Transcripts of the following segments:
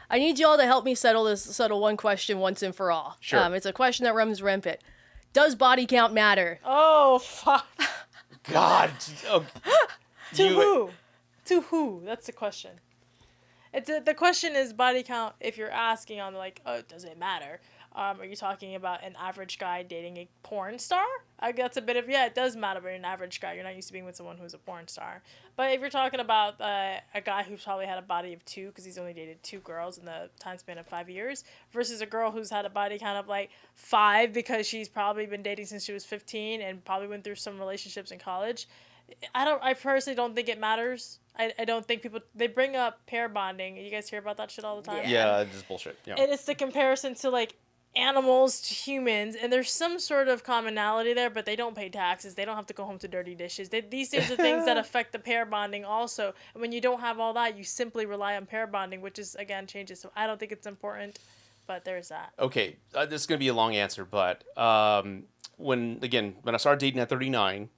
I need y'all to help me settle one question once and for all. Sure. It's a question that runs rampant. Does body count matter? Oh, fuck. God. Oh, To who? To who? That's the question. The question is body count if you're asking on like, oh, does it matter? Are you talking about an average guy dating a porn star? That's a bit of, it does matter when you're an average guy. You're not used to being with someone who's a porn star. But if you're talking about a guy who's probably had a body of 2 because he's only dated 2 girls in the time span of 5 years versus a girl who's had a body count of like 5 because she's probably been dating since she was 15 and probably went through some relationships in college. I personally don't think it matters. I don't think people, they bring up pair bonding. You guys hear about that shit all the time? Yeah, it's just bullshit. Yeah. And it's the comparison to like animals to humans, and there's some sort of commonality there, but they don't pay taxes. They don't have to go home to dirty dishes. These things are things that affect the pair bonding also. And when you don't have all that, you simply rely on pair bonding, which is, again, changes. So I don't think it's important, but there's that. Okay, this is going to be a long answer, but when I started dating at 39,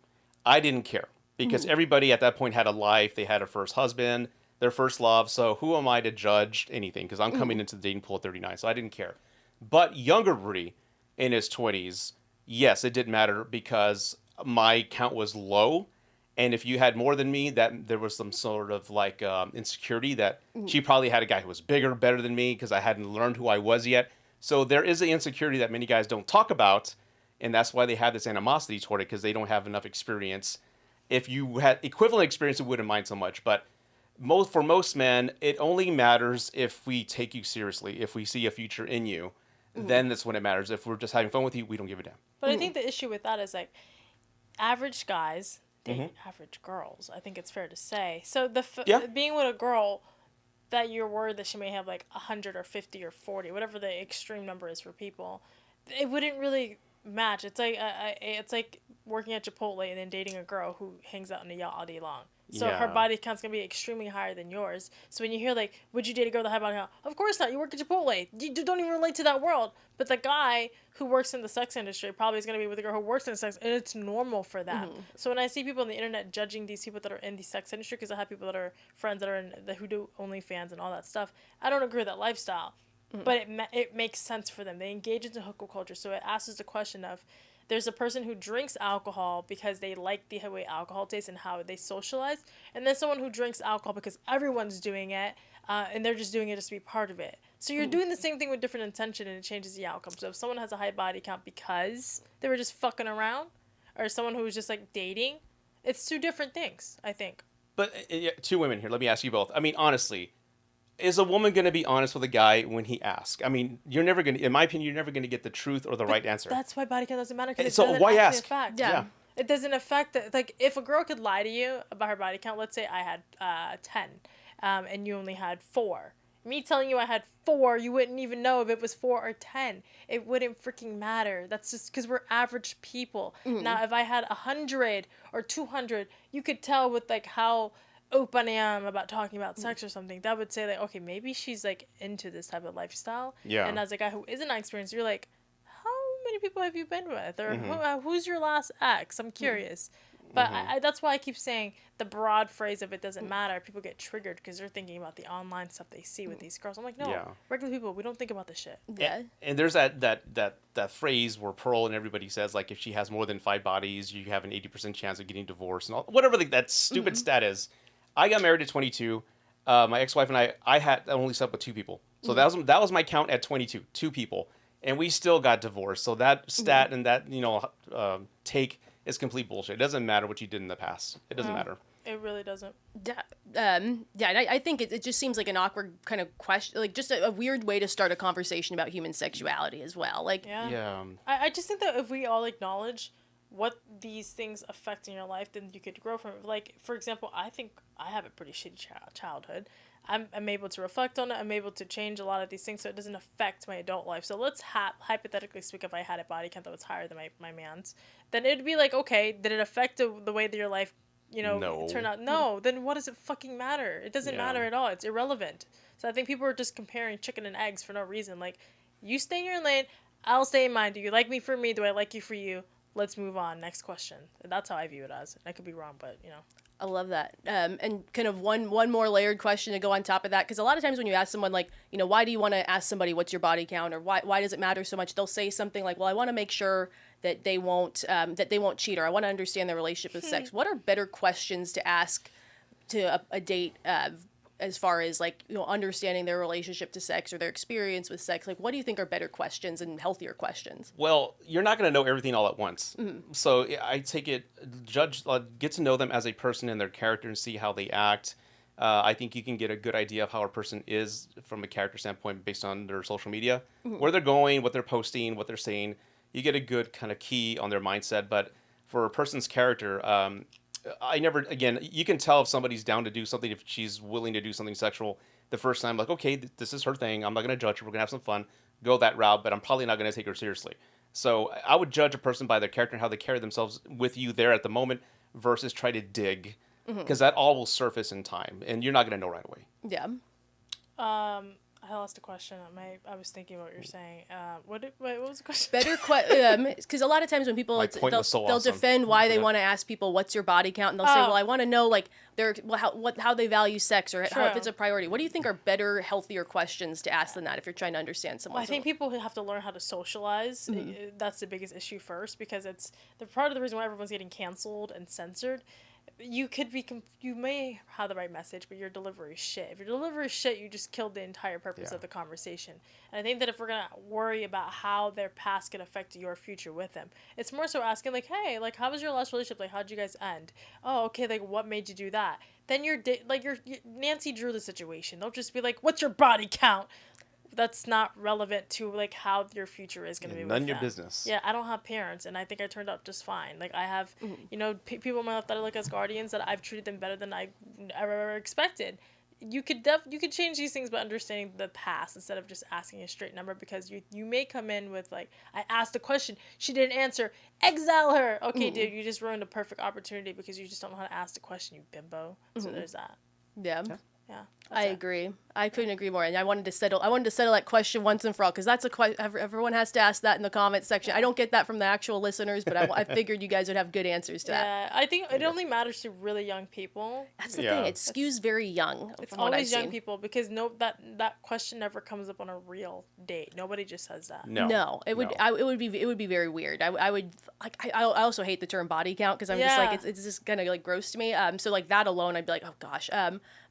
I didn't care. Because everybody at that point had a life. They had a first husband, their first love. So who am I to judge anything? Because I'm coming into the dating pool at 39, so I didn't care. But younger Rudy, in his 20s, yes, it did matter because my count was low. And if you had more than me, that there was some sort of like insecurity that she probably had a guy who was bigger, better than me because I hadn't learned who I was yet. So there is an insecurity that many guys don't talk about. And that's why they have this animosity toward it because they don't have enough experience. If you had equivalent experience, it wouldn't mind so much. But for most men, it only matters if we take you seriously. If we see a future in you, then that's when it matters. If we're just having fun with you, we don't give a damn. But I think the issue with that is like average guys date average girls. I think it's fair to say. So being with a girl that you're worried that she may have like 100 or 50 or 40, whatever the extreme number is for people, it wouldn't really match. It's like working at Chipotle and then dating a girl who hangs out in a yacht all day long. So her body count's gonna be extremely higher than yours. So when you hear like, would you date a girl with a high body count? Of course not. You work at Chipotle. You don't even relate to that world. But the guy who works in the sex industry probably is gonna be with a girl who works in the sex, and it's normal for them. So when I see people on the internet judging these people that are in the sex industry, because I have people that are friends that are who do OnlyFans and all that stuff, I don't agree with that lifestyle. But it makes sense for them. They engage into hookup culture. So it asks the question of, there's a person who drinks alcohol because they like the way alcohol tastes and how they socialize. And then someone who drinks alcohol because everyone's doing it and they're just doing it just to be part of it. So you're doing the same thing with different intention and it changes the outcome. So if someone has a high body count because they were just fucking around or someone who was just like dating, it's 2 different things, I think. But 2 women here. Let me ask you both. I mean, honestly, is a woman going to be honest with a guy when he asks? I mean, you're never going to, in my opinion, you're never going to get the truth or the right answer. That's why body count doesn't matter. Because So why ask? Yeah. It doesn't affect, like, if a girl could lie to you about her body count, let's say I had 10, and you only had 4. Me telling you I had 4, you wouldn't even know if it was 4 or 10. It wouldn't freaking matter. That's just because we're average people. Now, if I had 100 or 200, you could tell with, like, how open I am about talking about sex or something. That would say, like, okay, maybe she's, like, into this type of lifestyle. Yeah. And as a guy who isn't experienced, you're like, how many people have you been with? Or who's your last ex? I'm curious. But that's why I keep saying the broad phrase of it doesn't matter. People get triggered because they're thinking about the online stuff they see with these girls. I'm like, no, regular people, we don't think about this shit. Yeah. And there's that phrase where Pearl and everybody says, like, if she has more than 5 bodies, you have an 80% chance of getting divorced and all, whatever that stupid stat is. I got married at 22. My ex-wife and I only slept with 2 people. So that was my count at 22, 2 people. And we still got divorced. So that stat and that, take is complete bullshit. It doesn't matter what you did in the past. It doesn't matter. It really doesn't. Yeah, and I think it just seems like an awkward kind of question, like just a weird way to start a conversation about human sexuality as well. Like, Yeah. I just think that if we all acknowledge what these things affect in your life, then you could grow from it. Like, for example, I think I have a pretty shitty childhood. I'm able to reflect on it. I'm able to change a lot of these things so it doesn't affect my adult life. So let's hypothetically speak, if I had a body count that was higher than my man's, then it'd be like, okay, did it affect the way that your life, No. turned out? No. Then what does it fucking matter? It doesn't matter at all. It's irrelevant. So I think people are just comparing chicken and eggs for no reason. Like, you stay in your lane, I'll stay in mine. Do you like me for me? Do I like you for you? Let's move on. Next question. That's how I view it as. I could be wrong, but I love that. And kind of one more layered question to go on top of that, because a lot of times when you ask someone like, why do you want to ask somebody what's your body count, or why does it matter so much? They'll say something like, well, I want to make sure that they won't cheat, or I want to understand their relationship with sex. What are better questions to ask to a date as far as like understanding their relationship to sex or their experience with sex? Like, what do you think are better questions and healthier questions? Well, you're not going to know everything all at once. So I take it, get to know them as a person and their character and see how they act. I think you can get a good idea of how a person is from a character standpoint based on their social media, where they're going, what they're posting, what they're saying. You get a good kind of key on their mindset. But for a person's character, you can tell if somebody's down to do something, if she's willing to do something sexual the first time, like, okay, this is her thing. I'm not going to judge her. We're going to have some fun, go that route, but I'm probably not going to take her seriously. So I would judge a person by their character and how they carry themselves with you there at the moment versus try to dig, because that all will surface in time and you're not going to know right away. Yeah. I lost a question. I was thinking what you're saying. What was the question? Better because a lot of times when people they'll defend why they want to ask people what's your body count, and they'll say, well, I want to know like how they value sex, or how if it's a priority. What do you think are better, healthier questions to ask than that if you're trying to understand someone? Well, I think people have to learn how to socialize. That's the biggest issue first, because it's the part of the reason why everyone's getting canceled and censored. You may have the right message, but your delivery is shit. If your delivery is shit, you just killed the entire purpose of the conversation. And I think that if we're going to worry about how their past can affect your future with them, it's more so asking, like, hey, like, how was your last relationship? Like, how'd you guys end? Oh, okay, like, what made you do that? Then you're Nancy Drew the situation. They'll just be like, what's your body count? That's not relevant to like how your future is going to be. None of your business. Yeah, I don't have parents, and I think I turned out just fine. Like I have, people in my life that I look as guardians, that I've treated them better than I ever expected. You could change these things by understanding the past instead of just asking a straight number, because you may come in with like, I asked a question, she didn't answer, exile her. Okay, dude, you just ruined a perfect opportunity because you just don't know how to ask the question, you bimbo. So there's that. Yeah. Yeah, I agree. I couldn't agree more. And I wanted to settle that question once and for all, because that's a question everyone has to ask that in the comments section. I don't get that from the actual listeners, but I figured you guys would have good answers to that. Yeah, I think it only matters to really young people. That's the thing. It skews very young. It's always young people, because that question never comes up on a real date. Nobody just says that. No, it would be very weird. I also hate the term body count, because I'm just like it's just kind of like gross to me. So like that alone, I'd be like, oh gosh.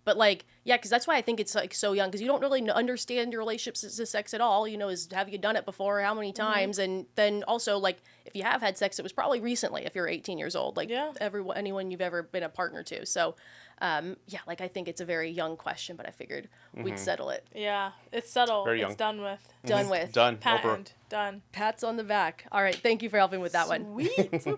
But like, yeah, because that's why I think it's like so young, because you don't really understand your relationships to sex at all. Is have you done it before? How many times? And then also like if you have had sex, it was probably recently. If you're 18 years old, like anyone you've ever been a partner to. So, like I think it's a very young question, but I figured we'd settle it. Yeah, it's settled. Very young. It's done with. Done with. Done. Patent. Over. Done. Pats on the back. All right, thank you for helping with that one. Sweet.